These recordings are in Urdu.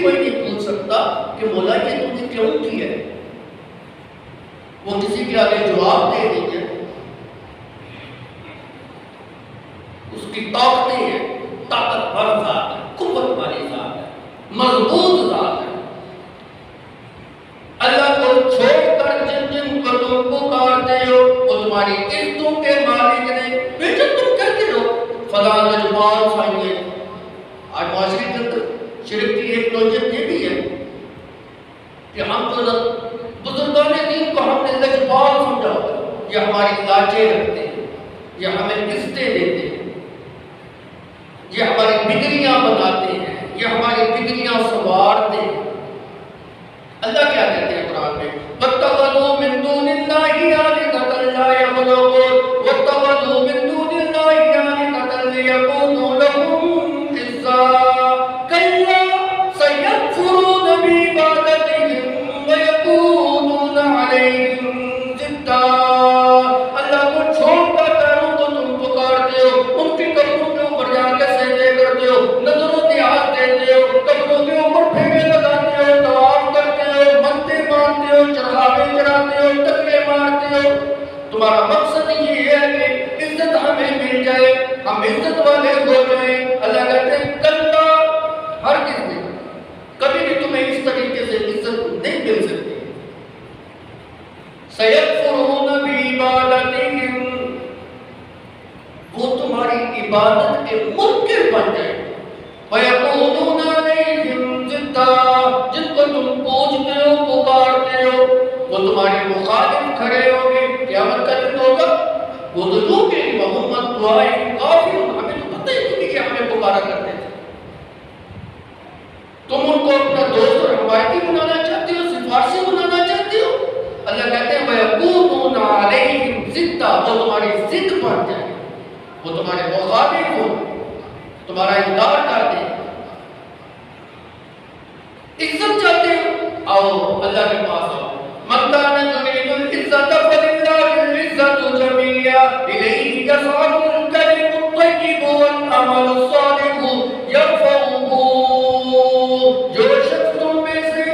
کوئی نہیں پوچھ سکتا کہ مولا یہ تم نے کیوں کیا ہے. وہ کسی کے آگے جواب دے رہی ہے. اس کی طاقتیں ہیں، طاقتور ذات ہے، قوت والی ذات ہے، مضبوط ذات ہے. اللہ کو چھوڑ کر جن جن کو تم پکارتے ہو وہ تمہاری عزتوں کے مالک نے. بے شک تم کہتے ہو فلاں لجپال سائیں. آج معاشرے کے اندر شرک کی ایک نوعیت یہ بھی ہے کہ ہم تو بزرگان دین کو ہم نے لجپال سمجھا ہوگا. یہ ہماری لاجیں رکھتے ہیں، یہ ہمیں قسطیں دیتے ہیں، یہ ہماری بگڑیاں بناتے ہیں، یہ ہماری بگڑیاں سنوارتے ہیں. اللہ کیا کہتے ہیں قرآن میں؟ وَاتَّخَذُوا مِن دُونِ اللَّهِ آلِهَةً لَا يَخْلُقُونَ وَاتَّخَذُوا مِن دُونِ اللَّهِ آلِهَةً لِيَكُونُوا لَهُمْ عِزًّا كَلَّا سَيَكْفُرُونَ بِعِبَادَتِهِمْ وَيَكُونُونَ عَلَيْهِمْ ضِدًّا. اللہ کو چھوڑ کر غیروں کو تم پکارتے ہو، ان کی قبروں کے اوپر جا کے سجدے کرتے ہو، نظر و نیاز دیتے ہو، قبروں کے اوپر پھیرے لگاتے ہو، طواف کرتے ہو، منتیں مانتے ہو، چڑھاوے چڑھاتے ہو، ٹکے مارتے ہو. تمہارا مقصد یہ ہے کہ عزت ہمیں مل جائے، ہم عزت والے ہو جائیں. اللہ کہتے ہیں کلا، ہرگز نہیں، کبھی بھی تمہیں اس طریقے سے عزت نہیں مل سکتی. سَيَكْفُرُونَ بِعِبَادَتِهِمْ، وہ تمہاری عبادت کے منکر بن جائیں. وَيَكُونُونَ عَلَيْهِمْ ضِدًّا، جن کو تم پوجتے ہو پکارتے ہو وہ تمہارے مخالف کھڑے ہوں گے. قیامت کا دن ہوگا وہ دلوں کے محمد دعائیں کافی ہوں. ہمیں تو پتہ ہی نہیں کہ ہمیں پکارا کرتے تھے. تم ان کو اپنا دوست اور حمایتی بنانا چاہتے ہو، سفارشی بنانا چاہتے ہو. اللہ کہتے ہیں وَيَكُونُونَ عَلَيْهِمْ ضِدًّا، وہ تمہاری ضد بن جائیں، وہ تمہارے مخالف ہو، تمہارا انکار کرتے ہیں. عزت چاہتے ہو، آؤ اللہ کے پاس آؤ. مَن كَانَ يُرِيدُ الْعِزَّةَ فَلِلَّهِ الْعِزَّةُ جَمِيعًا إِلَيْهِ يَصْعَدُ الْكَلِمُ الطَّيِّبُ وَالْعَمَلُ الصَّالِحُ يَرْفَعُهُ. جو شخص تم میں سے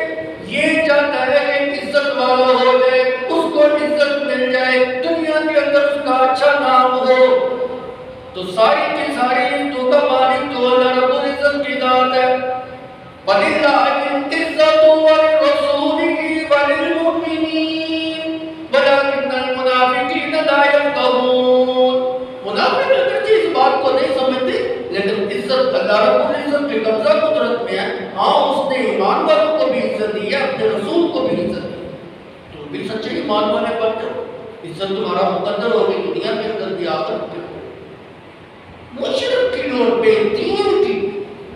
یہ چاہتا ہے کہ عزت والا ہو جائے، اس کو عزت مل جائے، دنیا کے اندر اس کا اچھا نام ہو، تو ساری کی ساری عزتوں کا مالک تو اللہ رب العزت کی ذات ہے. وَلِلَّهِ الْعِزَّةُ وَلِرَسُولِهِ وَلِلْمُؤْمِنِينَ وَلَكِنَّ الْمُنَافِقِينَ لَا يَفْقَهُونَ. منافق اگرچہ اس بات کو نہیں سمجھتے لیکن عزت اللہ رب العزت کے قبضہ قدرت میں ہے. ہاں اس نے ایمان والوں کو بھی عزت دی ہے، اپنے رسول کو بھی عزت دی. تم بھی سچے ایمان والے بن جاؤ، عزت تمہارا مقدر ہوگی دنیا کے اندر بھی آخرت کے. مشرک کی اور بے دین کی،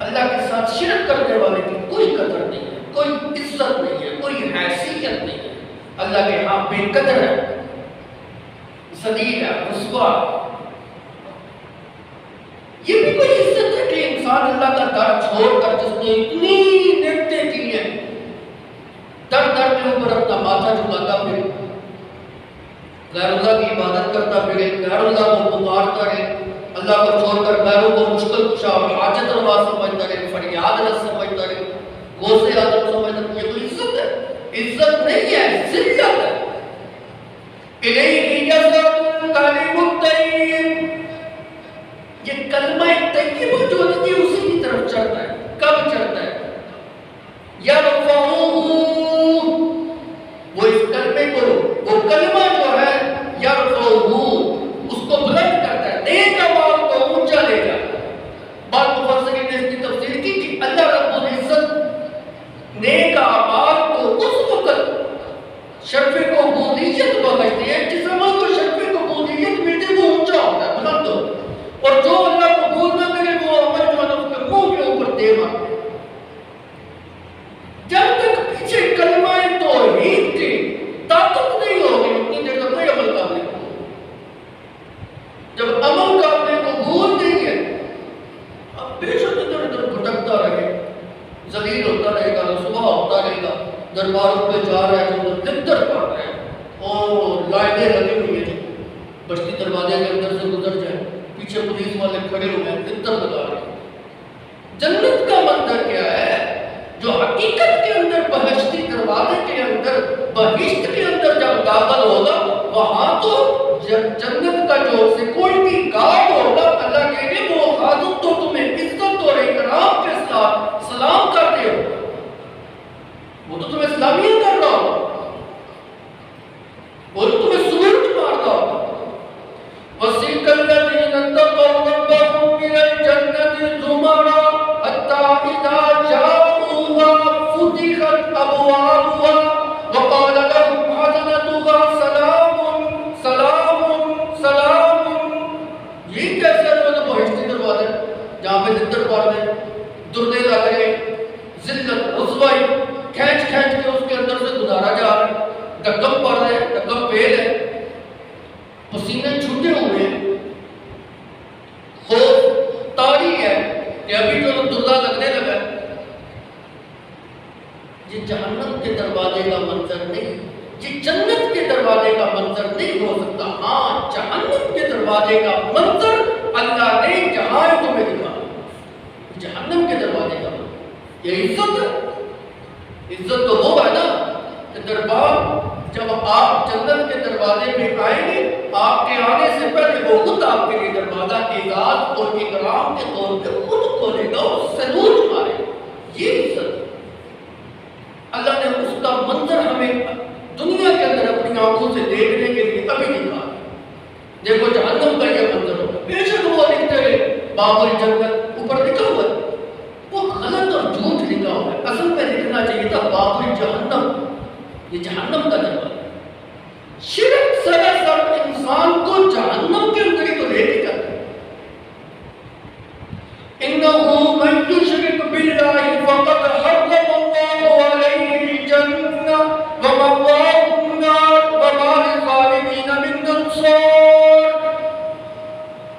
اللہ کے ساتھ شرک کرنے والے کی کوئی قدر نہیں ہے، کوئی عزت نہیں ہے، کوئی حیثیت نہیں ہے. اللہ کے ہاں بے قدر ہے، ذلیل ہے، رسوا. یہ بھی کوئی عزت ہے کہ انسان اللہ کا در چھوڑ کر جس نے اتنی نعمتیں کی ہیں در در کے اوپر اپنا ماتھا جھکاتا پھرے، غیر اللہ کی عبادت کرتا پھرے، غیر اللہ کو پکارتا رہے، اللہ کو چھوڑ کر غیروں کو مشکل کشا اور حاجت روا سمجھتا رہے، فریاد رس سمجھتا رہے، غوث اعظم سمجھتا رہے. یہ کوئی عزت ہے؟ عزت نہیں ہے، ذلت ہے. الیہ یصعد الکلم الطیب، یہ کلمہ طیب جو ہے یہ اسی کی طرف چڑھتا ہے. کب چڑھتا ہے؟ یرفعہ، وہ اس کلمے کو، وہ کلمہ جو ہے یرفعہ اس کو بلند کرتا ہے، نیک اعمال کو اونچا لے جاتا ہے. بعض مفسرین نے اس کی تفسیر کی کہ اللہ رب العزت نیک اعمال کو اس وقت شرف قبولیت بخشتی ہے جس عمل کو شرف قبولیت ملتی وہ اونچا ہوتا ہے، بلند ہوتا ہے. اور جو اللہ قبول نہ کرے وہ عمل جو ہے اس کے منہ کے اوپر دے مارتے. جب تک پیچھے کلمہ توحید کی طاقت نہیں ہوگی اتنی دیر تک کوئی عمل قابل نہیں. جب عمل قابل قبول نہیں ہے اب بے شک ادھر ادھر بھٹکتا رہے، ذلیل ہوتا رہے گا، رسوا ہوتا رہے گا، درباروں پہ جا رہا ہے تو دفتر پڑھ رہے ہیں اور لائنیں لگی ہوئی ہیں بستی دروازے کے اندر سے گزر جائیں، پیچھے پولیس والے کھڑے ہوئے ہیں، دفتر لگا رہے ہیں. جنت کا منظر کیا ہے؟ جو حقیقت کے اندر بہشتی دروازے کے اندر بہشت کے اندر جب داخل ہوگا وہاں تو جنت کا جو سیکورٹی گارڈ ہوگا اللہ کہے گے وہ حاضر تو تمہیں عزت اور اکرام کے ساتھ سلام کر رہے ہو، وہ تو تمہیں سلامیاں کر رہا ہوگا، وہ تو تمہیں سلوٹ مار رہا ہوگا۔ وَسِيقَ الَّذِينَ اتَّقَوْا رَبَّهُمْ إِلَى الْجَنَّةِ زُمَرًا حَتَّى إِذَا جَاءُوهَا فُتِحَتْ أَبْوَابُهَا وَقَالَ لَهُمْ خَزَنَتُهَا سَلَامٌ سَلَامٌ سَلَامٌ۔ یہ کیسے جو بہشتی دروازے جہاں پہ زندر پردے درنے لگ رہے ذلت رسوائی کھینچ کھینچ کے اس کے اندر سے گزارا جا رہا ہے، ڈکم پڑ رہے ہیں، ڈکم پیل ہے، پسینے چھوٹے ہوئے ہیں، خوف طاری ہے کہ ابھی جو دردہ لگنے لگا ہے۔ یہ جہنم کے دروازے کا منظر نہیں، یہ جنت کے دروازے کا منظر نہیں ہو سکتا۔ ہاں جہنم کے دروازے کا منظر اللہ نے جہاں تمہیں دکھا، جہنم کے دروازے کا منظر یہ عزت ہے۔ عزت تو وہ ہے نا کہ دربار جب آپ جنت کے دروازے میں آئیں گے آپ کے آنے سے پہلے وہ خود آپ کے لیے دروازہ اعزاز اور اکرام کے طور پہ خود کھولے گا اور سلوٹ مارے گا۔ یہ عزت اللہ نے اس کا منظر ہمیں دنیا کے اندر اپنی آنکھوں سے دیکھنے کے لیے ابھی دکھا۔ دیکھو جہنم کا یہ منظر ہو، بے شک وہ لکھتے رہے باب الجنت اوپر لکھا ہوا ہے، وہ غلط اور جھوٹ لکھا ہوا ہے، اصل میں لکھنا چاہیے تھا باب الجہنم، یہ جہنم کا دروازہ۔ شرک سراسر انسان کو جہنم کے اندر ہی تو لے کے جاتا ہے۔ إِنَّهُ مَن يُشْرِكْ بِاللَّهِ فَقَدْ حَرَّمَ اللَّهُ عَلَيْهِ الْجَنَّةَ وَمَأْوَاهُ النَّارُ وَمَا لِلظَّالِمِينَ مِنْ أَنصَارٍ۔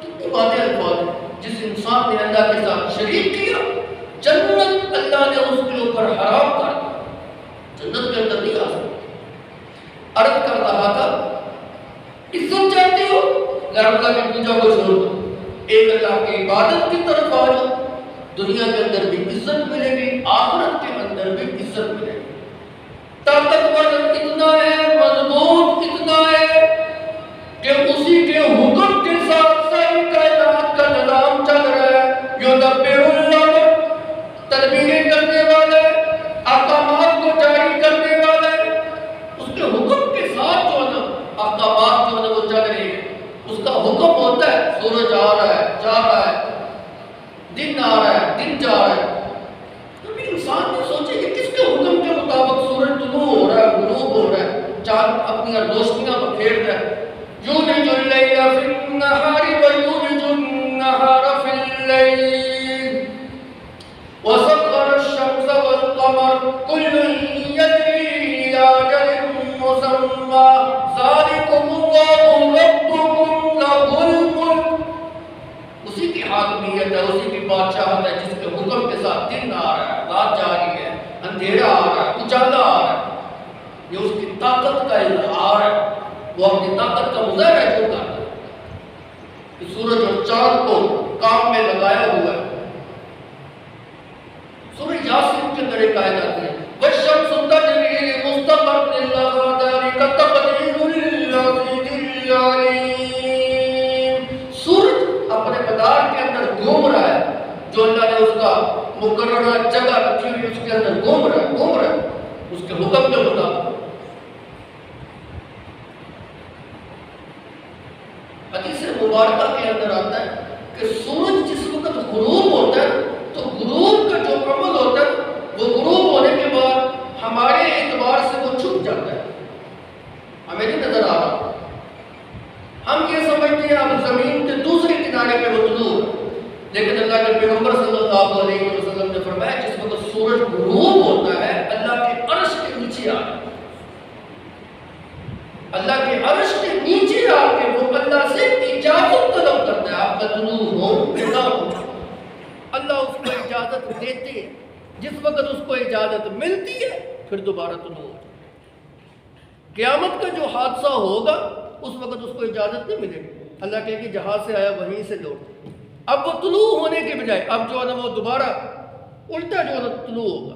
کتنی باتیں الفاظ ہیں، جس انسان نے اللہ کے ساتھ شریک کیا جنت اللہ نے اس کے اوپر حرام کر دیا، جنت کے اندر نہیں آ سکتا۔ عرض کر رہا تھا عزت چاہتے ہو غیر اللہ کی پوجا کو چھوڑ دو، ایک اللہ کی عبادت کی طرف آ جاؤ، دنیا کے اندر بھی عزت ملے گی، آخرت کے اندر بھی عزت ملے گی۔ طاقتور اتنا ہے، مضبوط اتنا ہے کہ اسی کے حکم کے ساتھ ساری کائنات کا نظام چل رہا ہے۔ یدبر الامر، تدبیریں کرنے والے، احکامات کو جاری کرنے والے، اس کے حکم کے ساتھ جو ہے نا احکامات جو ہے وہ چل رہے ہیں، اس کا حکم ہوتا ہے سورج آ رہا ہے جا رہا ہے، دن آ رہا ہے دن جا رہا ہے۔ کبھی انسان نے سوچے کہ کس کے حکم کے مطابق سورج طلوع ہو رہا ہے غروب ہو رہا ہے، چاند اپنی روشنیاں بکھیر رہا ہے۔ یولج اللیل فی النہار ویولج النہار فی اللیل وسخر الشمس والقمر کل یجری الی اجل مسمی ذالکم اللہ ربکم لہ الملک۔ اسی کی حاکمیت ہے، اسی کی بادشاہت ہے جس کے حکم کے ساتھ دن آ رہا ہے، رات جاری ہے، اندھیرا آ رہا ہے، اجالا آ رہا ہے۔ یہ اس کی طاقت کا اظہار ہے، وہ اپنی طاقت کا مظاہرہ کیوں کرتا ہے کہ سورج اور چاند کو کام میں لگایا ہوا ہے۔ سورہ یاسین کے اندر ایک آیت آتی ہے وَالشَّمْسُ تَجْرِی لِمُسْتَقَرٍّ لَہَا ذَلِکَ تَقْدِیرُ الْعَزِیزِ الْعَلِیمِ۔ سورج اپنے مدار کے اندر گھوم رہا ہے، جو اللہ نے اس کا مقررہ جگہ رکھی ہوئی اس کے اندر گھوم رہا ہے اس کے حکم کے مطابق۔ حدیث مبارکہ کے اندر آتا ہے کہ سورج جس وقت غروب ہوتا ہے تو غروب کا جو عمل ہوتا ہے وہ غروب ہونے کے بعد ہمارے اعتبار سے وہ چھپ جاتا ہے، ہمیں نہیں نظر آ رہا، ہم یہ سمجھتے ہیں اب زمین کے دوسرے کنارے پہ وہ طلوع ہے، لیکن اللہ کے پیغمبر صلی اللہ علیہ وسلم نے فرمایا جس وقت سورج غروب ہوتا ہے اللہ کے عرش کے نیچے آ رہا ہے، اللہ کے عرش کے نیچے آ کے وہ اللہ سے اجازت طلب کرتا ہے، آپ کا طلوع ہو یا نہ ہو، اللہ اس کو اجازت دیتے ہیں، جس وقت اس کو اجازت ملتی ہے پھر دوبارہ طلوع ہو جائے۔ قیامت کا جو حادثہ ہوگا اس وقت اس کو اجازت نہیں ملے گی، اللہ کہے کہ جہاں سے آیا وہیں سے لوٹ، اب وہ طلوع ہونے کے بجائے اب جو ہے نا وہ دوبارہ الٹا جو ہے نا طلوع ہوگا،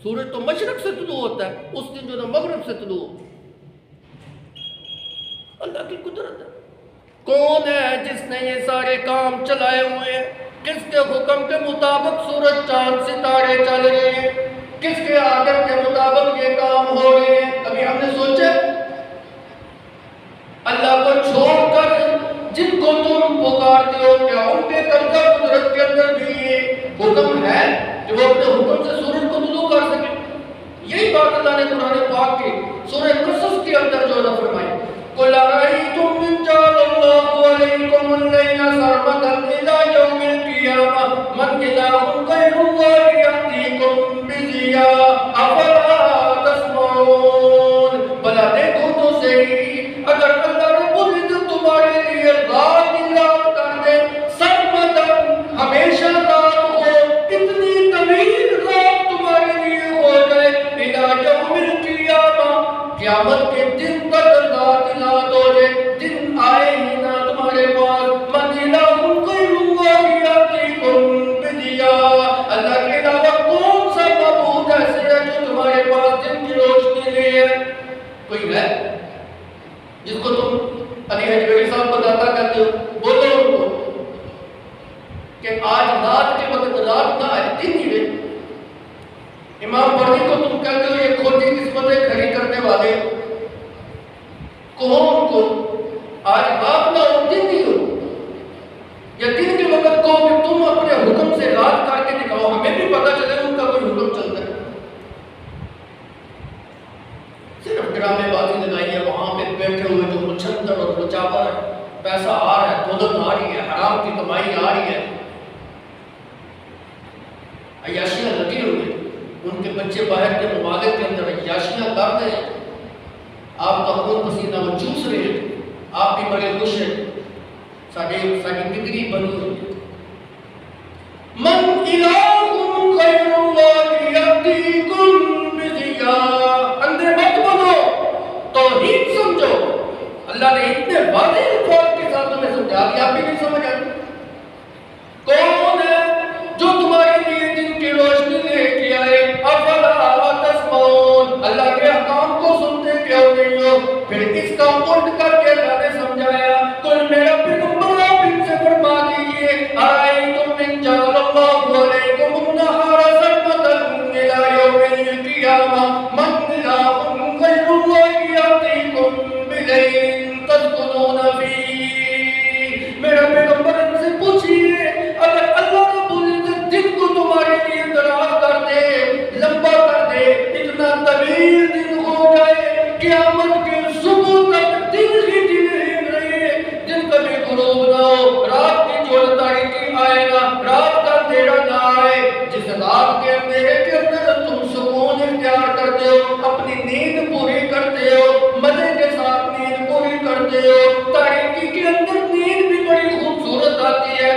سورج تو مشرق سے طلوع ہوتا ہے، اس دن جو ہے مغرب سے طلوع ہوتا ہے۔ اللہ کی قدرت ہے۔ کون ہے جس نے یہ سارے کام چلائے ہوئے ہیں؟ کس کے حکم کے مطابق سورج چاند ستارے چل رہے ہیں؟ کس کے آرڈر کے مطابق یہ کام ہو رہے ہیں؟ کبھی ہم نے سوچا اللہ کو چھوڑ کر جن کو تم پکارتے ہو کیا ان کے قبضہ قدرت کے اندر بھی یہ حکم ہے کہ وہ اپنے حکم سے سورج کو طلوع کر سکے؟ یہی بات اللہ نے قرآن پاک کی سورہ قصص کے اندر جو ہے فرمائی، قُلْ أَرَأَيْتُمْ إِنْ جَعَلَ اللَّهُ عَلَيْكُمُ اللَّيْلَ سَرْمَدًا إِلَى يَوْمِ الْقِيَامَةِ مَنْ إِلَٰهٌ غَيْرُ اللَّهِ يَأْتِيكُم بِضِيَاءٍ أَفَلَا تَسْمَعُونَ۔ بھلا دیکھو تو صحیح، اگر اللہ رب العزت تمہارے لیے رات ہی رات کر دے، سرمدًا ہمیشہ رات ہو، اتنی طویل رات تمہارے لیے ہو جائے، إِلَىٰ يَوْمِ الْقِيَامَةِ قیامت کے دن تک رات رات ہو جائے، دن آئے ہی نہ تمہارے پاس، مَنْ إِلَٰهٌ غَيْرُ اللَّهِ يَأْتِيكُم بِضِيَاءٍ، اللہ کے علاوہ کون سا معبود ایسے ہے جو تمہارے پاس دن کی روشنی لے ہے؟ کوئی ہے جس کو تم علی حجویری صاحب بتاتا کرتے ہو؟ بولو ان کو کہ آج رات کے وقت رات نہ آئے، دن ہی رہے۔ امام بردی کو تم کہتے ہو یہ کھوٹی قسمتیں کھڑی کرنے والے، کون کو آج رات نہ ہو دن ہی ہو، یا دن کے وقت کہو کہ تم اپنے حکم سے رات کر کے دکھاؤ، ہمیں بھی پتا چلے ان کا کوئی حکم چلتا ہے۔ صرف ڈرامے بازی لگائی ہے، وہاں پہ بیٹھے ہوئے جو مچھندر اور مچاور ہے، پیسہ آ رہا ہے، دولت آ رہی ہے، حرام کی کمائی آ رہی ہے، عیاشیاں لگی ہوئی ہیں، ان کے بچے باہر کے ممالک کے اندر عیاشیاں کر رہے ہیں، آپ کا خون پسینہ وہ چوس رہے ہیں، آپ بھی بڑے خوش ہیں، ساری ڈگری بنی ہوئی ہے۔ من الہ غیر اللہ یأتیکم بضیاء، اندھے مت بنو، توحید سمجھو۔ اللہ نے اتنے واضح الفاظ کے ساتھ تمہیں سمجھا دیا، آپ بھی نہیں سمجھ آتے؟ کون ہے جو تمہارے لیے دن کی روشنی لے کے آئے؟ افلا تسمعون، اللہ کے احکام کو سنتے کیوں نہیں ہو؟ پھر اس کا الٹ کر کے اللہ نے سمجھایا، قل میرا پیغمبر آپ ان سے فرما دیجئے، ارائیتم ان جعل اللہ علیکم النہار سرمدا الی یوم القیامہ من الہ غیر اللہ یأتیکم بلیل تسکنون فیہ۔ میرا پیغمبر ان سے پوچھئے، اگر اللہ رب العزت دن کو تمہارے لیے دراز کر دے، لمبا کر دے، اتنا طویل دن ہو جائے، قیامت کے صبح تک دن ہی دن رہے، دن کبھی غروب نہ ہو، رات کی جو تاریکی آئے گا، رات کا اندھیرا نہ آئے، جس رات کے اندھیرے کے اندر تم سکون اختیار کرتے ہو، اپنی نیند پوری کرتے ہو، مزے کے ساتھ نیند پوری کرتے ہو، تاریکی کے اندر نیند بھی بڑی خوبصورت آتی ہے،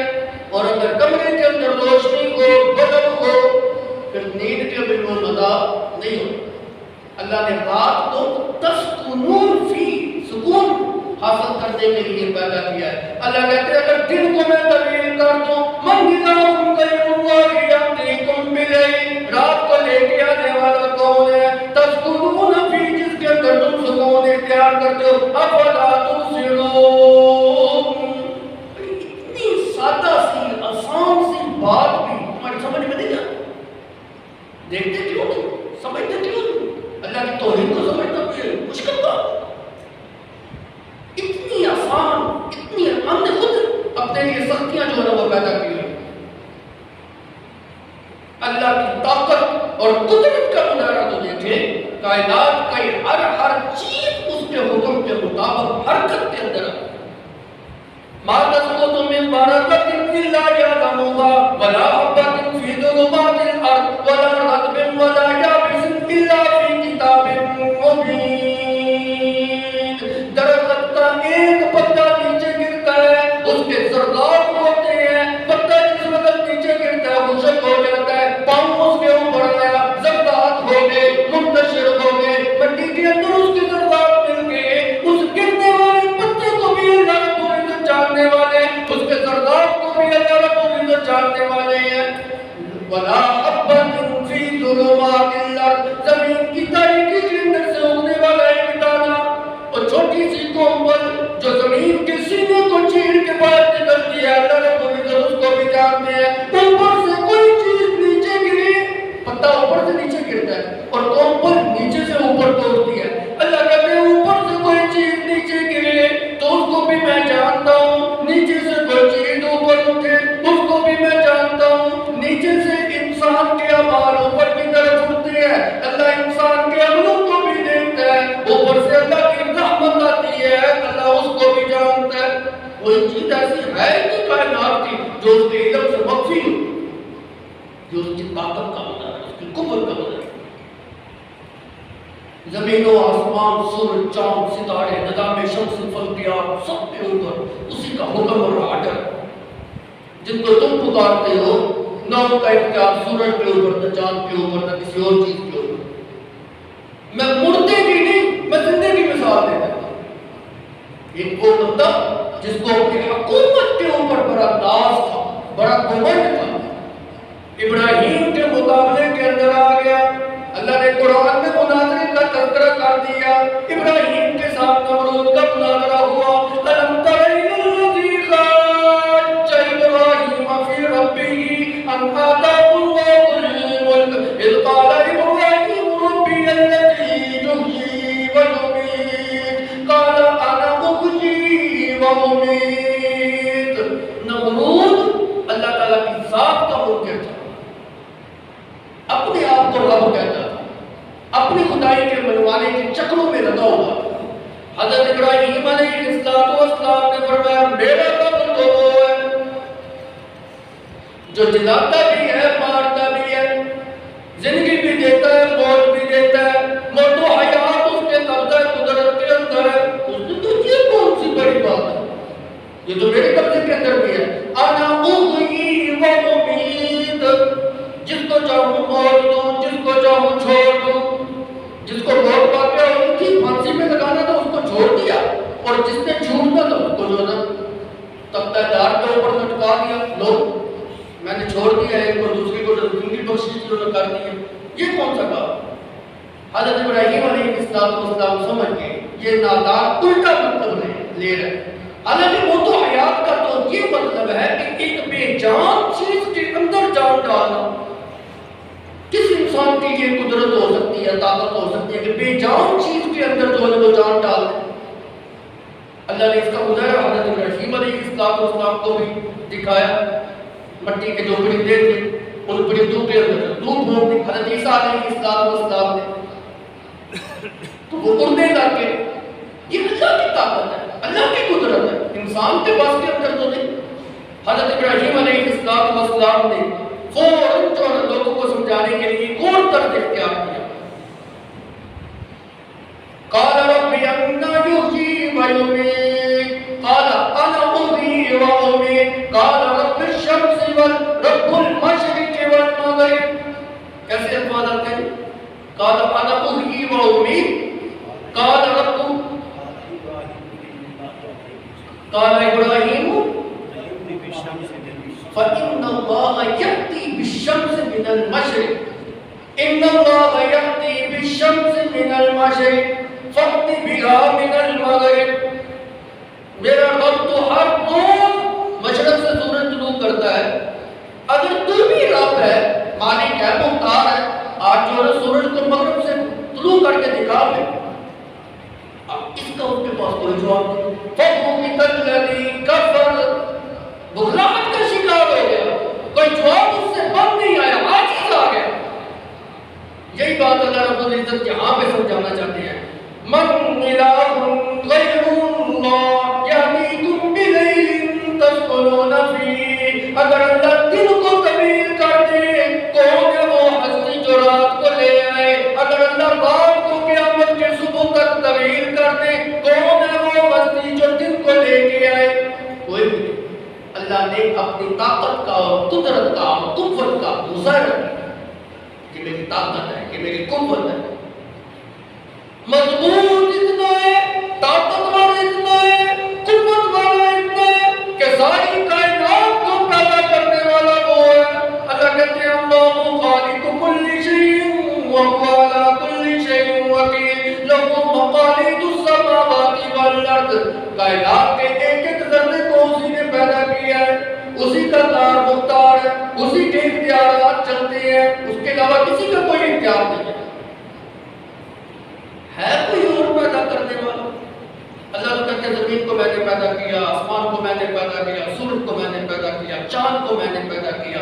اور اگر کمرے کے اندر روشنی ہو، بلب ہو، پھر نیند کے بھی وہ مزہ نہیں ہو۔ اللہ نے رات کو تسکنون فی، سکون حاصل کرنے کے لیے پیدا کیا ہے۔ اللہ کہتے ہیں اگر دن کو میں طویل کر دوں، من الہ غیر اللہ یأتیکم بلیل، رات کو لے کے آنے والا کون ہے؟ تسکنون فی، جس کے اندر تم سکون اختیار کرتے ہو، افلا تبصرون۔ اتنی سادہ سی آسان سی بات بھی ہماری سمجھ میں نہیں آتی، دیکھتے کیوں نہیں، سمجھتے کیوں نہیں؟ اللہ کی توحید کو سمجھنا بھی مشکل بات، اتنی آسان، اتنی ہم نے خود اپنے لیے سختیاں جو ہے وہ پیدا کی ہیں۔ اللہ کی طاقت اور قدرت کا مظاہرہ تو دیکھیں، کائنات کا ہر چیز اس کے حکم کے مطابق حرکت کے اندر ہے۔ ما تسقط من ورقة إلا يعلمها ولا حبة في ظلمات الأرض ولا رطب ولا يابس إلا في كتاب مبين۔ درخت کا ایک پتا نیچے گرتا ہے، اس کے ذرات ہوتے ہیں، پتا جس وقت نیچے گرتا ہے خشک ہو جاتا ہے، پاؤں اس کے اوپر آیا، ذرات ہو گئے، منتشر ہو گئے، مٹی کے اندر اس کے ذرات مل گئے، اس گرنے والے پتے کو بھی اللہ رب العزت جاننے والے، اس کے ذرات کو بھی اللہ رب العزت جاننے والے ہیں۔ وَلَا حَبَّةٍ فِي ظُلُمَاتِ کوئی چیز ایسی ہے نہیں کائنات کی جو اس کے علم سے مخفی ہو، جو اس کی طاقت کا مظہر ہے، اس کی قوت کا مظہر ہے۔ زمین و آسمان، سورج، چاند، ستارے، نظام شمس، فلکیات، سب کے اوپر اسی کا حکم اور آرڈر، جن کو تم پکارتے ہو، نہ ان کا اختیار سورج کے اوپر، نہ چاند کے اوپر، نہ کسی اور چیز کے اوپر۔ میں مردے کی نہیں، میں زندے کی مثال دیتا ہوں۔ ایک وہ بندہ جس کو اپنی حکومت کے اوپر بڑا ناز تھا، بڑا گھمنڈ تھا، ابراہیم کے مقابلے کے اندر آ گیا۔ اللہ نے قرآن میں مناظرے کا تذکرہ کر دیا۔ ابراہیم کے ساتھ نمرود کا مناظرہ ہوا۔ أَلَمْ تَرَ إِلَى الَّذِي حَاجَّ إِبْرَاهِيمَ فِي رَبِّهِ أَنْ آتَاهُ اللَّهُ الْمُلْكَ إِذْ قَالَ إِبْرَاهِيمُ رَبِّيَ الَّذِي يُحْيِي وَيُمِيتُ قَالَ أَنَا أُحْيِي وَأُمِيتُ۔ نمرود اللہ تعالیٰ کی ذات کا منکر تھا، اپنے آپ کو رب کہتا تھا، اپنی خدائی کے منوانے کے چکروں میں لگا ہوا تھا۔ حضرت ابراہیم علیہ السلام نے فرمایا میرا رب تو وہ ہے جو جلاتا بھی ہے، مارتا بھی ہے، زندگی بھی دیتا ہے، موت بھی دیتا ہے، موت و حیات اس کے قبضہ قدرت کے اندر ہے۔ اس نے تو یہ کون سی بڑی بات ہے، یہ تو میرے قبضے کے اندر بھی ہے۔ انا احیی و امیت، جس کو چاہوں موت دوں، جس کو چاہوں چھوڑ دوں۔ جس کو موت واقع ہوئی تھی، پھانسی میں لگانا تھا، اس کو چھوڑ دیا، اور جس نے چھوڑنا تھا اس کو جو نا تختہ دار کے اوپر لٹکا دیا۔ لو میں نے چھوڑ دیا ایک کو، دوسری کو زندگی بخشی جو نے کر دی، یہ کون سا کام؟ حضرت ابراہیم علیہ السلام سمجھ گئے یہ نادان الٹا مطلب لے رہے۔ حالانکہ وہ تو حیات کا تو یہ مطلب ہے کہ ایک بے جان چیز کے اندر جان ڈالنا۔ کس انسان کی یہ قدرت ہو سکتی ہے، طاقت ہو سکتی ہے کہ بے جان چیز کے اندر جو ہے وہ جان ڈال دے؟ اللہ نے اس کا مظاہرہ حضرت ابراہیم علیہ السلام کو بھی دکھایا۔ مٹی کے جو پرندے تھے ان پرندوں کے اندر دودھ بھونک دی حضرت عیسیٰ علیہ السلام نے، تو وہ اڑنے لگ گئے۔ یہ اللہ کی طاقت ہے، اللہ کی قدرت ہے، انسان کے بس کے اندر تو نہیں۔ حضرت ابراہیم علیہ السلام نے فوراً جو لوگوں کو سمجھانے کے لیے کون طرز اختیار کیا؟ قال رب أنا يحيي ويميت قال أنا أحيي وأميت قال رب الشمس ورب المشرق والمغرب۔ کیسے الفاظ آتے ہیں؟ قال أنا أحيي وأميت قال رب، قال إبراهيم فإن الله يأتي بالشمس من المشرق إن الله يأتي بالشمس من المشرق فأت بها من المغرب۔ میرا رب تو ہر روز مشرق سے سورج طلوع کرتا ہے۔ اگر تو بھی رب ہے، مالک ہے، مختار ہے، آج جو ہے سورج کو مغرب سے طلوع کر کے دکھا دے، اب اس کا اس کے پاس کوئی جواب نہیں۔ فَبُهِتَ الَّذِي كَفَرَ، بغلاہٹ کا شکار ہو گیا، کوئی جواب اس سے بند نہیں آیا، عاجز آ گیا۔ یہی بات اللہ رب العزت یہاں پہ سمجھانا چاہتے ہیں۔ من الہ غیر اللہ یأتیکم بلیل تسکنون فیہ، اگر اللہ دن کو طویل کر دے، کون ہے وہ ہستی جو رات کو لے آئے؟ اگر اللہ رات کو قیامت کے صبح تک طویل کر دے، کون ہے وہ ہستی جو دن کو لے کے آئے؟ کوئی بھی نہیں۔ اللہ نے اپنی طاقت کا اور قدرت کا اور قوت کا مظاہرہ کیا کہ میری طاقت ہے، کہ میری قوت ہے، مضبوط اتنا ہے، طاقتور اتنا ہے، قوت والا اتنا ہے کہ ساری کائنات کو پیدا کرنے والا وہ ہے۔ اللہ کہتے ہیں اللہ خالق کل شیء وهو على كل شيء وكيل له مقاليد السماوات والارض۔ کائنات کے ایک ایک ذرے کو اسی نے پیدا کیا ہے، اسی کا کار مختار ہے، اسی کے اختیارات چلتے ہیں، اس کے علاوہ کسی کا کوئی اختیار نہیں ہے کوئی اور پیدا کرنے والا؟ اللہ تو کہتے ہیں زمین کو میں نے پیدا کیا، آسمان کو میں نے پیدا کیا، سورج کو میں نے پیدا کیا، چاند کو میں نے پیدا کیا۔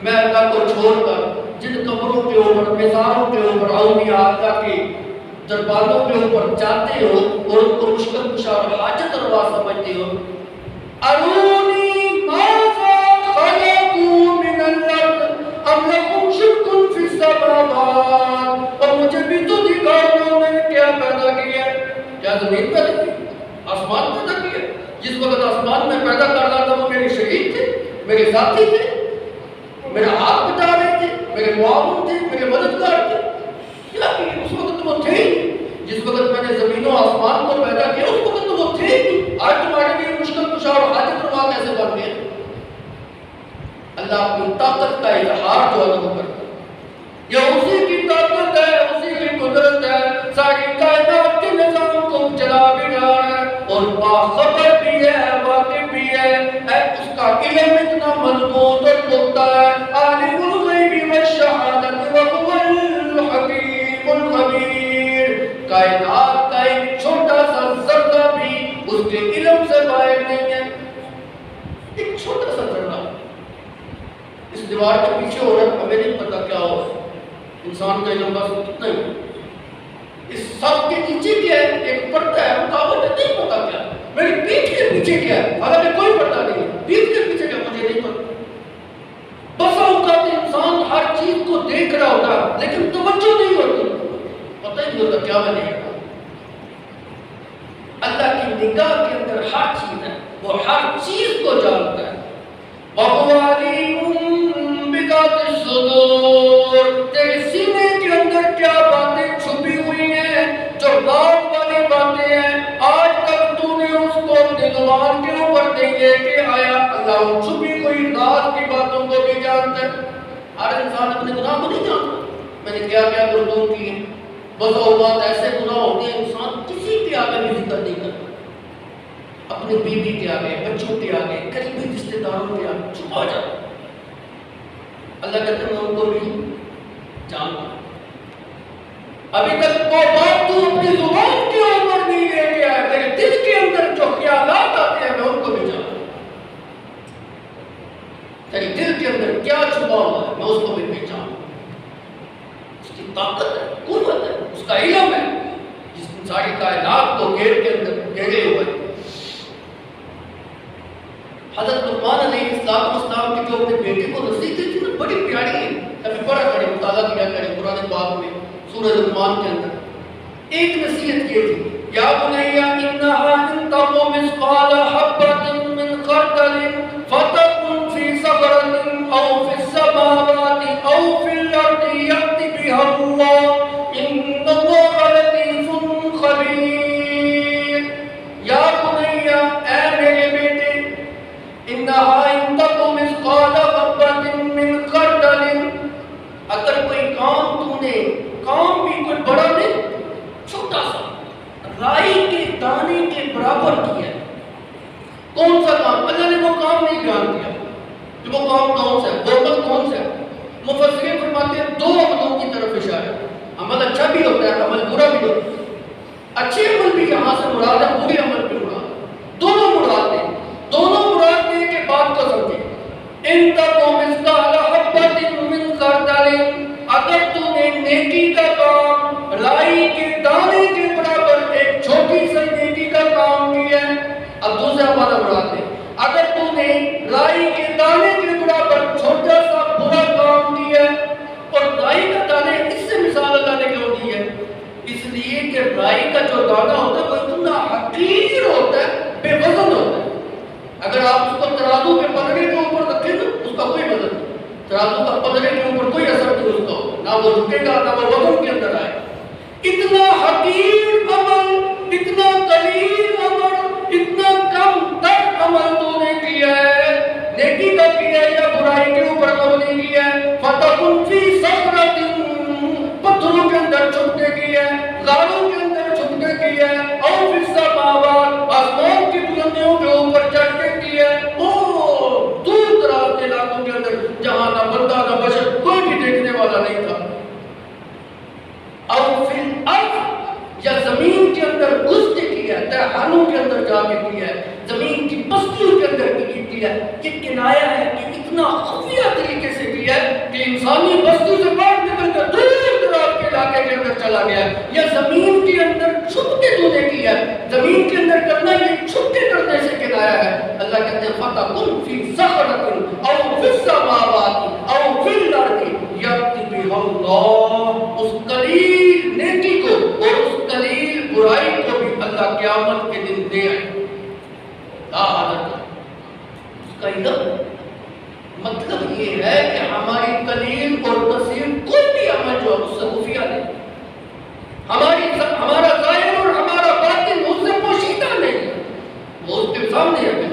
میں اللہ کو چھوڑ کر جن قبروں کے اوپر، مزاروں کے اوپر اولیاء اللہ کے درباروں کے اوپر جاتے ہو اور ان کو مشکل کشا اور حاجت روا سمجھتے ہو، آسمان میں پیدا کر رہا تھا وہ میرے شہید تھے، میرے ساتھی تھے، میرا ہاتھ بٹا رہے تھے، میرے معاون تھے، میرے مددگار تھے؟ کیا کہ اس وقت وہ تھے ہی، جس وقت میں نے زمین و آسمان کو پیدا کیا اس وقت تو وہ تھے ہی۔ آج تمہارے لیے مشکل کشا اور حاجت روا کیسے بن گئے؟ اللہ اپنی طاقت کا اظہار جو ہے وہ کرتا ہے، یہ اسی کی طاقت ہے، اسی کی قدرت ہے، ساری کائنات کے نظام کو چلا بھی رہا ہے اور باخبر بھی ہے، واقف بھی ہے، اس کا علم اتنا مضبوط اور پختہ ہے، عالم الغیب والشہادت وهو الحکیم الخبیر۔ کائنات کا ایک چھوٹا سا ذرہ بھی اس کے علم سے باہر نہیں ہے، ایک چھوٹا سا ذرہ۔ اس دیوار کے پیچھے ہو رہا ہے، ہمیں نہیں پتا کیا ہو، انسان کا علم بس کتنا ہی، اس سب کے نیچے کیا ہے، ایک پردہ ہے، مقابل ہے، نہیں پتا کیا، میری پیٹھ کے پیچھے کیا ہے، حالانکہ کوئی پردہ نہیں ہے، پیٹھ کے پیچھے کیا مجھے نہیں پتا۔ بس اوقات انسان ہر چیز کو دیکھ رہا ہوتا ہے لیکن توجہ نہیں ہوتی، پتہ ہی نہیں ہوتا کیا میں دیکھ رہا ہوں۔ اللہ کی نگاہ کے اندر ہر چیز ہے، وہ ہر چیز کو جانتا ہے۔ وَهُوَ عَلِيمٌ بِذَاتِ الصُّدُورِ، تیرے سینے کے اندر کیا باتیں چھپی ہوئی ہیں، جو رات والی باتیں ہیں، آج تک تو نے اس کو اپنے زبان کے اوپر نہیں لے کے آیا۔ اللہ ان چھپی ہوئی رات کی باتوں کو بھی جانتا ہے۔ ہر انسان اپنے گناہ کو نہیں جانتا، میں نے کیا کیا گردوں کی ہے، بس اوقات ایسے گناہ ہوتے ہیں انسان کسی کے آگے بھی ذکر نہیں کرتا، اپنے بیوی کے آگے، بچوں کے آگے، قریبی رشتے داروں کے آگے چھپا جاتا ہے۔ اللہ کہتے ہیں میں ان کو بھی جانتا ہوں۔ ابھی تک وہ بات تو اپنی زبان کے اوپر نہیں لے کے آیا، تیرے دل کے اندر جو خیالات آتے ہیں میں ان کو بھی جانتا ہوں۔ تیرے دل کے اندر کیا چھپا ہوا ہے میں اس کو بھی پہچانتا ہوں۔ اس کی طاقت ہے، قوت ہے، اس کا علم ہے، جس نے ساری کائنات کو گھیر کے اندر گھیرے ہوئے۔ حضرت لقمان علیہ السلام کی جو اپنے بیٹے کو نصیحت تھی نا بڑی پیاری ہے، کبھی پڑھا کریں، مطالعہ کیا کریں قرآن پاک میں سورہ لقمان کے اندر ایک نصیحت یہ تھی، یا بنی انہا ان تک مثقال حبۃ من خردل فتکن فی صخرۃ او فی السماوات او فی الارض یأت بہا اللہ ان اللہ لطیف خبیر۔ یا بنی، اے میرے بیٹے، انہا ان تک مثقال حبۃ من خردل، اگر کوئی کام تو نے، کام بھی کوئی بڑا نہیں، چھوٹا سا رائی کے دانے کے برابر کیا ہے، کون سا کام؟ اللہ نے وہ کام نہیں بیان کیا کہ وہ کام کون سا ہے، وہ عمل کون سا ہے۔ مفسرین فرماتے ہیں دو عملوں کی طرف اشارہ ہے، عمل اچھا بھی ہوتا ہے، عمل برا بھی ہوتا ہے، اچھے عمل بھی یہاں سے مراد ہے، برے عمل بھی مراد ہے، دونوں مراد ہیں، دونوں مراد ہیں کہ بات کو سمجھیں۔ ان تک مثقال حبۃ من خردل، اگر تو نے نیکی کا کام رائی کے دانے کے برابر ایک چھوٹی سی نیکی کا کام کیا ہے، اب دوسرا والا مراد ہے، اگر تو نے رائی کے دانے کے برابر چھوٹا سا برا کام کیا ہے، اور رائی کا دانے اس سے مثال اللہ نے کیوں دی ہے؟ اس لیے کہ رائی کا جو دانہ ہوتا ہے وہ اتنا حقیر ہوتا ہے، بے وزن ہوتا ہے، اگر آپ اس کو ترازو کے پلڑے کے اوپر رکھیں نا اس کا کوئی وزن نہیں، ترازو کا پلڑے کے اوپر کوئی اثر نہیں اس کا، نہ وہ رکے گا نہ وہ وزن کے اندر آئے۔ اتنا حقیر عمل، اتنا قلیل عمل، اتنا کم تر عمل تو نے کیا ہے، نیکی کا کیا ہے یا برائی کے اوپر عمل نہیں کیا ہے، فتکن فی صخرۃ، پتھروں کے اندر چھپ کے کیا ہے، غاروں کے اندر چھپ کے کیا ہے، او فی السماوات، آسمان کی بلندیوں کے اوپر چڑھ کے کیا ہے، او دور دراز کے علاقوں کے اندر جہاں نہ بندہ نہ بشر کوئی بھی دیکھنے والا نہیں تھا، او فی الارض، یا زمین کے اندر گھس کے کیا ہے، تہانوں کے اندر جا کے کیا ہے، زمین کی بستیوں کے اندر کیا ہے۔ یہ کنایا ہے کہ اتنا خفیہ طریقے سے کیا ہے کہ انسانی بستی سے باہر نکل کر دور دراز کے علاقے کے اندر چلا گیا ہے، یا زمین کے اندر چھپ کے تو نے کیا ہے، زمین کے اندر کرنا یہ چھپ کے کرنے سے کنایا ہے۔ اللہ کہتے ہیں فَتَكُنْ فِي صَخْرَةٍ أَوْ فِي السَّمَاوَاتِ أَوْ فِي الْأَرْضِ يَأْتِ بِهَا اللَّهُ، اس قلیل نیکی کو اور اس قلیل برائی کو بھی اللہ قیامت کے دن دے آئے۔ لا حضرت علم مطلب یہ ہے کہ ہماری قلیل اور کثیر کوئی بھی عمل جو اس سے خفیہ نہیں، ہمارا ظاہر اور ہمارا باطن اس سے پوشیدہ نہیں، وہ اس کے سامنے ہے۔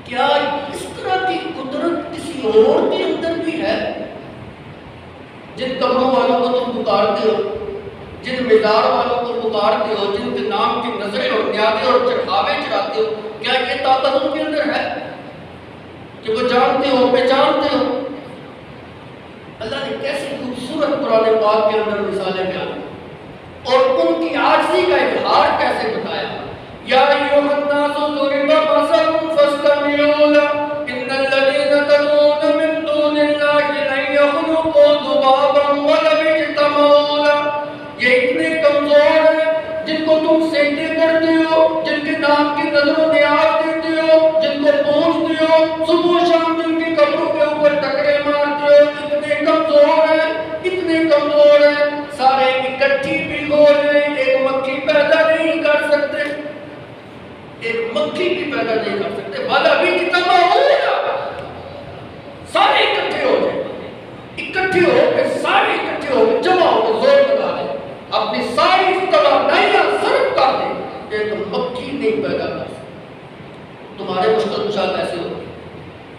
کیا اس طرح کی قدرت کسی اور کے اندر بھی ہے؟ جن قبروں والوں کو تم پکارتے ہو، جن مزار والوں کو پکارتے ہو، جن کے نام کی نظریں اور نیازیں اور چڑھاوے چڑھاتے ہو، کیا یہ طاقت ان کے اندر ہے کہ وہ جانتے ہو، پہچانتے ہو؟ اللہ نے کیسی خوبصورت قرآن پاک کے اندر مثالیں بیان اور ان کی عاجزی کا اظہار کیسے بتایا۔ یا ایھا الناس ضرب مثل فاستمعوا له ان الذين تدعون من دون الله لن يخلقوا ذبابا ولو اجتمعوا له۔ یہ اتنے کمزور ہیں جن کو تم سجدے کرتے ہو، جن کے نام کی نظر و نیاز دیتے ہو، جن کو پوجتے ہو، صبح و شام جن کی قبروں کے اوپر ٹکرے مارتے ہو، اتنے کمزور ہیں، سارے اکٹھی بھی ہو جائیں ایک مکھی پیدا نہیں کر سکتے، ایک مکھی بھی پیدا نہیں کر سکتے۔ والا بھی جتنا ہوگا سارے اکٹھے ہو جائیں، اکٹھے ہو کے سارے اکٹھے ہو کے جمع ہو کے زور لگا دیں، اپنی ساری توانائیاں صرف کر دیں، ایک مکھی نہیں پیدا کر سکتے۔ تمہارے مشکل کشا کیسے ہو،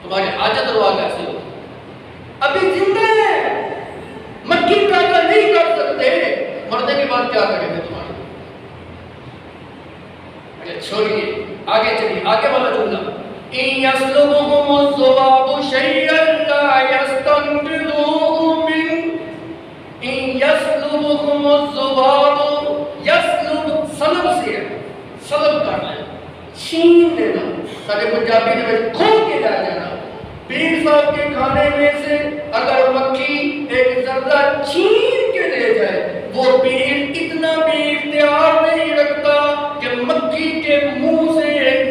تمہارے حاجت روا کیسے ہو؟ ابھی زندہ ہیں، مکھی پیدا نہیں کر سکتے، مرنے کے بعد کیا کریں گے تمہارے؟ چھوڑیے آگے چلیے، آگے والا جملہ ان یسلبهم الذباب شیئا لا یستنقذوه منه۔ ان یسلبهم الذباب، یسلب سلب سے ہے، سلب کرنا ہے، چھین لینا، سارے پنجابی میں کھول کے لے جانا۔ پیر صاحب کے کھانے میں سے اگر مکھی ایک ذرہ چھین کے لے جائے، وہ پیر اتنا بھی اختیار نہیں رکھتا کہ مکھی کے منہ سے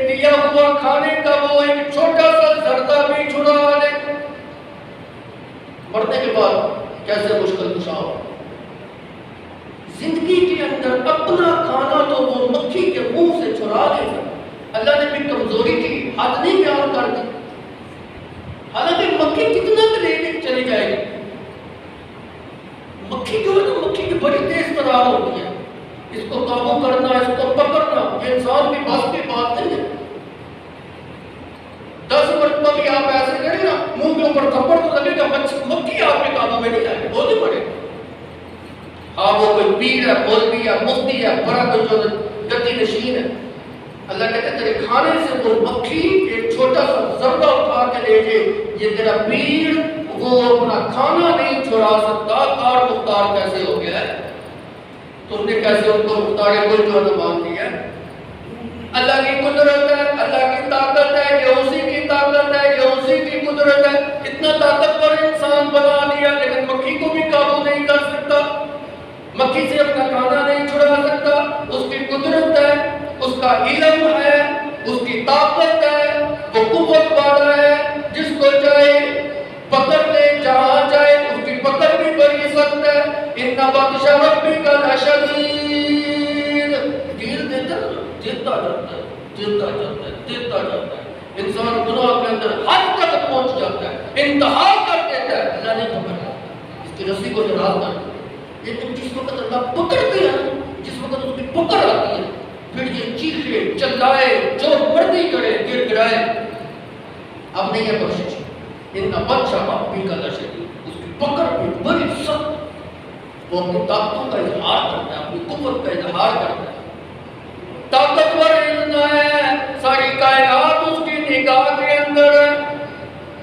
دیا ہوا کھانے کا وہ ایک چھوٹا سا ذرہ بھی چھڑا لے۔ مرنے کے بعد کیسے مشکل کشا ہو؟ زندگی کے اندر اپنا کھانا تو وہ مکھی کے منہ سے چھڑا لے گا۔ اللہ نے بھی کمزوری کی حد نہیں بیان کر دی، حالانکہ مکھی کتنا لے کے چلی جائے گی۔ مکھی جو ہے نا، مکھی کی بڑی تیز ترار ہوتی ہے، اس کو قابو کرنا، اس کو پکڑنا یہ انسان کی بس کی بات نہیں ہے۔ 10 مرتبہ بھی آپ ایسے کریں نا، منہ کے اوپر تھپڑ تو لگے گا، مکھی آپ کے قابو میں نہیں آئے گی، بولنے پڑے گا۔ ہاں وہ کوئی پیر ہے، مولوی ہے، مفتی ہے، بڑا کوئی جو گدی نشین ہے، اللہ کہتے ہیں تیرے کھانے سے وہ مکھی ایک چھوٹا سا ذرہ اٹھا کے لے جائے، یہ تیرا پیر وہ اپنا کھانا نہیں چھڑا سکتا، کار مختار کیسے ہو گیا ہے؟ تم نے کیسے ان کو مختار کوئی جو ہے مان لیا ہے؟ اللہ کی قدرت ہے، اللہ کی طاقت ہے، یہ اسی کی طاقت ہے، یہ اسی کی قدرت ہے۔ اتنا طاقتور انسان بنا دیا لیکن مکھی کو بھی قابو نہیں کر سکتا، مکھی سے اپنا کھانا نہیں چھڑا سکتا۔ اس کی قدرت ہے، اس کا علم ہے، اس کی طاقت ہے، وہ قوت والا ہے، جس کو چاہے پکڑ لے، جہاں چاہے اس کی پکڑ بھی بڑی سخت ہے۔ ان بطش ربک لشدید، ڈھیل دیتا جاتا ہے، انسان گناہ کے اندر حد تک پہنچ جاتا ہے، انتہا کر دیتا ہے، اللہ نہیں پکڑتا، اس کی رسی کو دراز کر دیتا ہے۔ لیکن جس وقت اللہ پکڑتے ہیں، جس وقت اس کی پکڑ آتی ہے، پھر یہ چیخے چلائے، جو مردی کرے، گر گرائے، اب نہیں ہے بخشش۔ ان بطش ربک لشدید، اس کی پکڑ بھی بڑی سخت، وہ اپنی طاقتوں کا اظہار کرتا ہے، اپنی قوت کا اظہار کرتا ہے۔ طاقتور اتنا ہے، ساری کائنات اس کی نگاہ کے اندر ہے،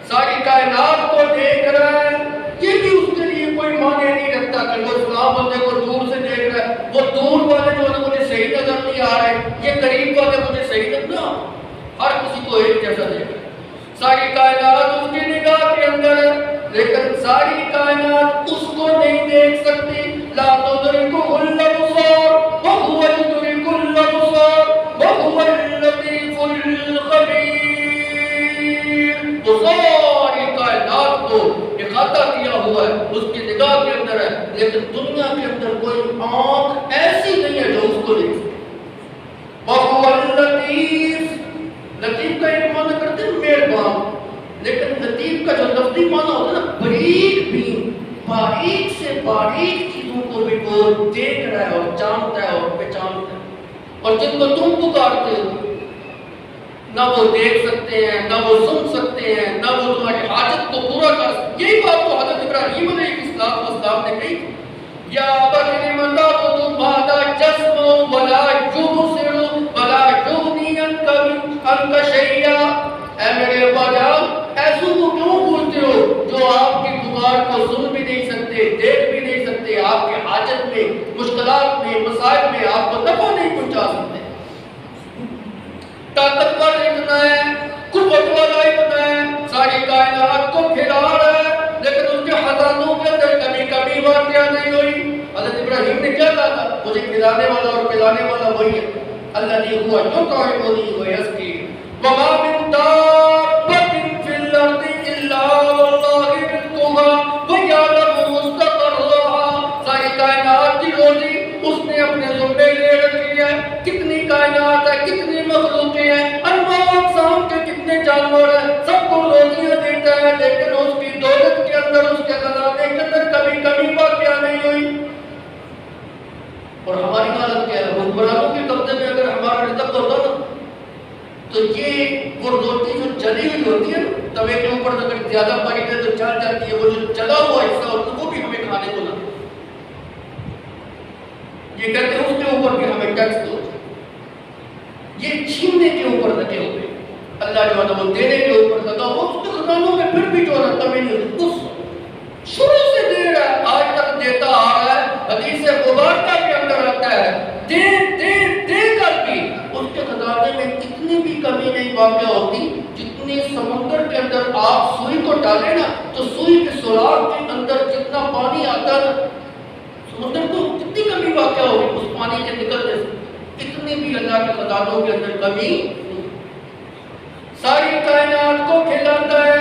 ساری کائنات کو دیکھ رہا ہے۔ یہ بھی اس کے لیے کوئی معنی نہیں رکھتا کہ وہ فلاں بندے کو دور سے دیکھ رہا ہے، وہ دور والے جو ہے مجھے صحیح نظر نہیں آ رہے، یہ قریب والے مجھے صحیح نظر نہ، ہر کسی کو ایک جیسا دیکھ رہا ہے۔ ساری کائنات اس کی نگاہ کے اندر ہے، لیکن ساری کائنات اس کو نہیں دیکھ سکتی۔ لا تدرکہ الابصار وہو یدرک الابصار وہو اللطیف الخبیر۔ وہ ساری کائنات کو احاطہ کیا ہوا ہے، اس کی نگاہ کے اندر ہے، لیکن دنیا کے اندر کوئی آنکھ ایسی نہیں ہے جو اس کو دیکھ سکے۔ وہو اللطیف، لطیف کا ایک معنی کرتے مانا ہوتا ہے نا باریک بین، باریک سے باریک چیزوں کو بھی وہ دیکھ رہا ہے اور جانتا ہے اور پہچانتا ہے. اور جن کو تم پکارتے ہو نہ وہ دیکھ سکتے ہیں، نہ وہ سن سکتے ہیں، نہ وہ تمہاری حاجت کو پورا کر سکتے. یہی بات تو حضرت ابراہیم علیہ السلام نے کہی. یا بکر متا تو مادا جسم ولا یبصر ولا یغنی عنک شیئا. اے میرے ابا جان ایسوں کو کیوں بولتے ہو جو آپ کی پکار کو سن بھی نہیں سکتے، دیکھ بھی نہیں سکتے، آپ کے حاجت میں، مشکلات میں، مسائل میں آپ کو نفع نہیں پہنچا سکتے. طاقتور اتنا ہے، قوت والا اتنا ہے، ساری کائنات کو کھلا رہا ہے، لیکن اس کے خزانوں کے اندر کبھی کبھی واقعہ نہیں ہوئی. حضرت ابراہیم نے کیا کہا تھا؟ مجھے کھلانے والا اور پلانے والا وہی ہے. الذی هو یطعمنی ویسقین وما من دابۃ فی الارض الا واللہ رزقها ویعلم مستقرها. ساری کائنات کی روزی اس نے اپنے ذمے لے رکھی ہے. کتنی کائنات ہے، کتنی مخلوقیں ہیں، انواع اقسام کے کتنے جانور ہیں، سب کو روزیاں دیتا ہے، لیکن اس کی دولت کے اندر، اس کے خزانے کے اندر کبھی کبھی واقعہ نہیں ہوئی. اور ہماری حالت کیا ہے؟ حکمرانوں کے قبضے میں اگر ہمارا رزق ہوتا نا تو یہ وہ روٹی جو جلی ہوئی ہوتی ہے نا توے کے اوپر اگر زیادہ پڑی ہے تو جل جاتی ہے، وہ جو جلا ہوا حصہ ہوتا ہے وہ بھی ہمیں کھانے کو نہ. یہ کہتے ہیں اس کے اوپر بھی ہمیں ٹیکس دو. یہ چھیننے کے اوپر لگے ہوئے، اللہ جو ہے وہ دینے کے اوپر لگا ہوا. اس کے خزانوں میں پھر بھی جو ہے کمی نہیں ہوتی. اس شروع سے دے رہا ہے، آج تک دیتا آ رہا ہے. حدیث مبارکہ کے اندر آتا ہے دے دے دے کر بھی اس کے خزانے میں اتنی بھی کمی نہیں واقع ہوتی جتنی سمندر کے اندر آپ سوئی کو ڈالیں نا تو سوئی کے سوراخ کے اندر جتنا پانی آتا ہے سمندر کو کتنی کمی واقع ہوگی اس پانی کے نکلنے سے. اتنی بھی اللہ کے خزانوں کے اندر کمی نہیں. ساری کائنات کو کھلاتا ہے.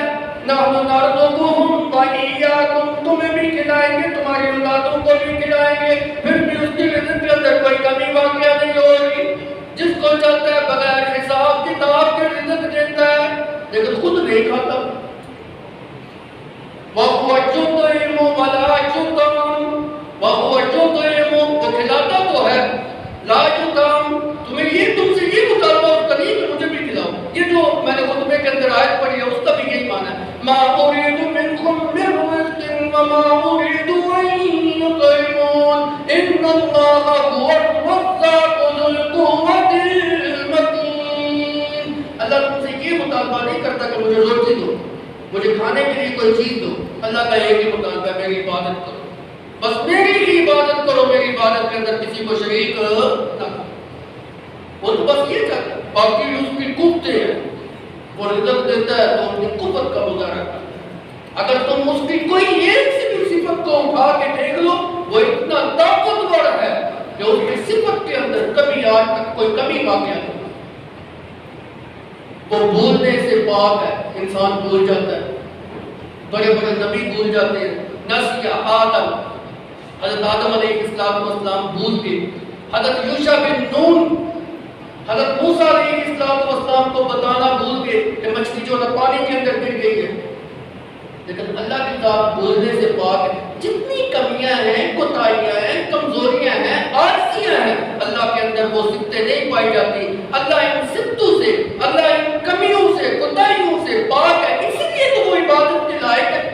نحن نرزقهم وإياكم، تمہیں بھی کھلائیں گے، تمہاری اولادوں کو بھی کھلائیں گے، پھر بھی اس کی رزق کے اندر کوئی کمی واقعہ نہیں ہوگی. جس کو چاہتا ہے بغیر حساب کتاب کے رزق دیتا ہے لیکن خود نہیں کھاتا. وَهُوَ يُطْعِمُ وَلَا يُطْعَمُ، وَهُوَ يُطْعِمُ، وہ کھلاتا تو ہے، لا يُطْعَمُ، تمہیں یہ تم سے یہ مطالبہ اس کا نہیں کہ مجھے بھی کھلاؤ. یہ جو میں نے خطبے کے اندر آیت پڑھی ہے اس کا بھی یہی معنی ہے. ما اريد منكم من رزق وما اريد ان يطعمون ان الله هو الرزاق ذو القوة المتين. اللہ تم سے یہ مطالبہ نہیں کرتا کہ مجھے روزی دو، مجھے کھانے کے لیے کوئی چیز دو. اللہ کا ایک ہی مطالبہ ہے میری عبادت کرو، بس میری ہی عبادت کرو. میری عبادت کے اندر کسی کو شریک نہ کرو. وہ تو بس یہ چاہتا ہے. باقی اس کی قوتیں ہیں، وہ رزق دیتا ہے تو اپنی قوت کا مظاہرہ کرتا ہے. اگر تم اس کی کوئی ایک سی بھی صفت کو اٹھا کے دیکھ لو وہ اتنا طاقتور ہے کہ اس کی صفت کے اندر کبھی آج تک کوئی کمی واقع نہیں. وہ بھولنے سے پاک ہے. انسان بھول جاتا ہے، بڑے بڑے نبی بھول جاتے ہیں. نسیا آدم، حضرت آدم علیہ السلام بھول کے. حضرت یوشع بن نون حضرت موسیٰ علیہ السلام کو بتانا بھول گئے کہ مچھلی جو ہے پانی کے اندر گر گئی ہے. لیکن اللہ کی ذات بولنے سے پاک ہے. جتنی کمیاں ہیں، کوتاہیاں ہیں، کمزوریاں ہیں، آلسیاں ہیں، اللہ کے اندر وہ صفتیں نہیں پائی جاتی. اللہ ان صفتوں سے، اللہ ان کمیوں سے، کوتاہیوں سے پاک ہے. اسی لیے تو وہ عبادت کے لائق ہے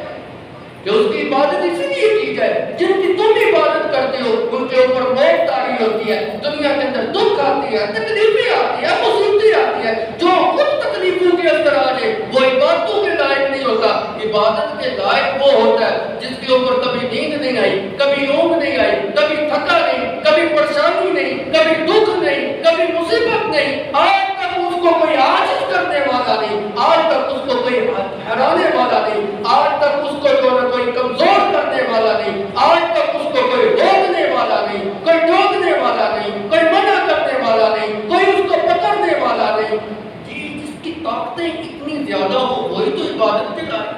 کہ اس کی عبادت اسی لیے کی جائے. جن کی تم عبادت کرتے ہو ان کے اوپر موت طاری ہوتی ہے، دنیا کے اندر دکھ آتی ہے، تکلیفیں آتی ہے، مصیبتیں آتی ہے. جو خود تکلیفوں کے اندر آ جائے وہ عبادتوں کے لائق نہیں ہوتا. عبادت کے لائق وہ ہوتا ہے جس کے اوپر کبھی نیند نہیں آئی، کبھی اونگ نہیں آئی، کبھی تھکا نہیں، کبھی پریشانی نہیں، کبھی دکھ نہیں، کبھی مصیبت نہیں. آج تک اس کو کوئی عاجز کرنے والا نہیں، آج تک اس کو کوئی ہرانے والا نہیں، آج تک اس کو جو ہے کوئی کمزور کرنے والا نہیں، آج تک اس کو کوئی روکنے والا نہیں، کوئی ٹوکنے والا نہیں، کوئی منع کرنے والا نہیں، کوئی اس کو پکڑنے والا نہیں. جس کی طاقتیں اتنی زیادہ ہو وہی تو عبادت کے لائق.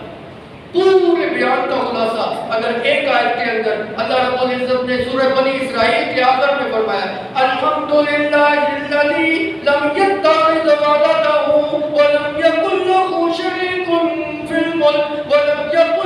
پورے بیان کا خلاصہ اگر ایک آیت کے اندر اللہ رب العزت نے سورہ بنی اسرائیل کے آخر میں فرمایا الحمدللہ الذی لم یتخذ ولدا ولم یکن له شریک فی الملک ولم یکن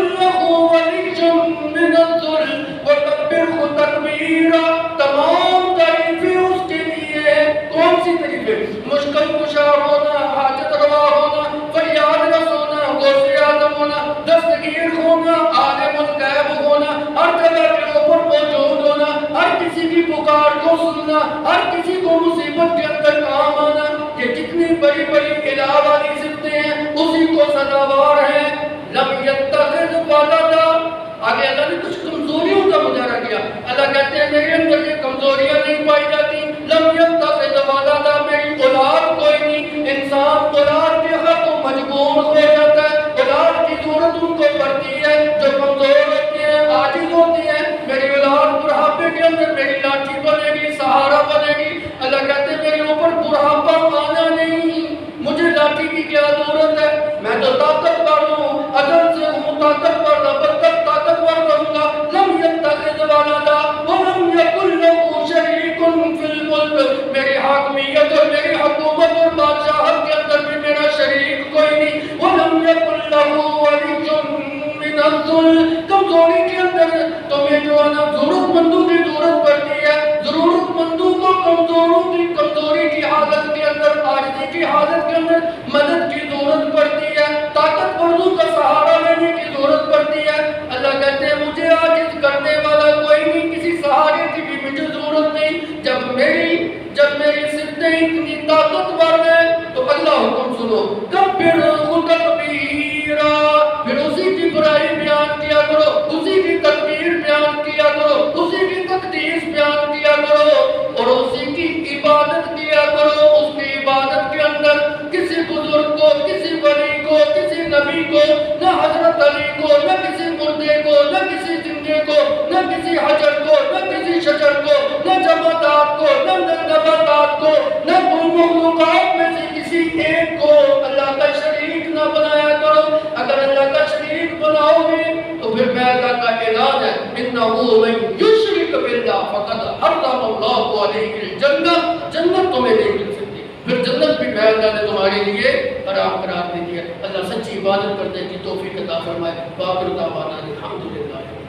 اسی کو سزاوار ہے. لم یتخذ ولدا. آگے اللہ نے کچھ کمزوریوں کا مظاہرہ کیا. اللہ کہتے ہیں میرے اندر یہ کمزوریاں نہیں پائی جاتی. لم یتخذ ولدا، میری اولاد کوئی نہیں. انسان اولاد کے حق مجبور ہو جاتا ہے. اولاد کی ضرورت ان کو پڑتی ہے جو کمزور ہوتی ہے، عاجز ہوتی ہے. میری اولاد بڑھاپے کے اندر میری لاٹھی بنے گی، سہارا بنے گی. اللہ کہتے ہیں میرے اوپر بڑھاپا آنا نہیں، مجھے لاٹھی کی کیا ضرورت ہے؟ میں تو طاقتور ہوں، اصل سے ہوں طاقتور، ابد طاقتور رہوں گا. لم یتخذ ولدا ولم یکن لہ شریک فی الملک. میری حاکمیت اور میری حکومت اور بادشاہت کے اندر بھی میرا شریک کوئی نہیں. ولم یکن لہ ولی من الذل. کمزوری کے اندر تمہیں جو ہے نا ضرورت مندوں کی ضرورت پڑتی ہے. ضرورت مندوں کو کمزوروں کی کمزوری کی حالت کے اندر، عاجزی کی حالت کے اندر مدد کی ضرورت پڑتی ہے. طاقتوروں کا سہارا لینے کی ضرورت پڑتی ہے. اللہ کہتے ہیں مجھے عاجز کرنے والا کوئی نہیں، کسی سہارے کی بھی مجھے ضرورت نہیں. جب میری صفتیں اتنی طاقتور ہیں تو اللہ حکم سنو، کبرہ تکبیرا. پھر اسی کی برائی بیان کیا کرو، اسی کی تکبیر بیان کیا کرو، اسی کی تقدیس بیان کیا کرو، اور اسی کی عبادت کیا کرو. اس کی عبادت کے اندر کسی بزرگ کو، کسی ولی کو، کسی نبی کو، نہ حضرت علی کو، نہ کسی مردے کو، نہ کسی زندے کو، نہ کسی حجر کو، نہ کسی شجر کو، نہ جمادات کو، نہ نباتات کو، نہ مخلوقات میں سے کسی ایک کو اللہ کا شریک نہ بنایا کرو. اگر اللہ کا شریک بناؤ گے تو پھر میں اللہ کا اعلان ہے انہ من یشرک باللہ فقد حرم اللہ علیہ الجنہ. جنت تمہیں نہیں مل سکتی، پھر جنت بھی میں اللہ نے تمہارے لیے حرام قرار دے دیا. اللہ سچی عبادت کرنے کی توفیق عطا فرمائے. باقر دعوانا الحمدللہ.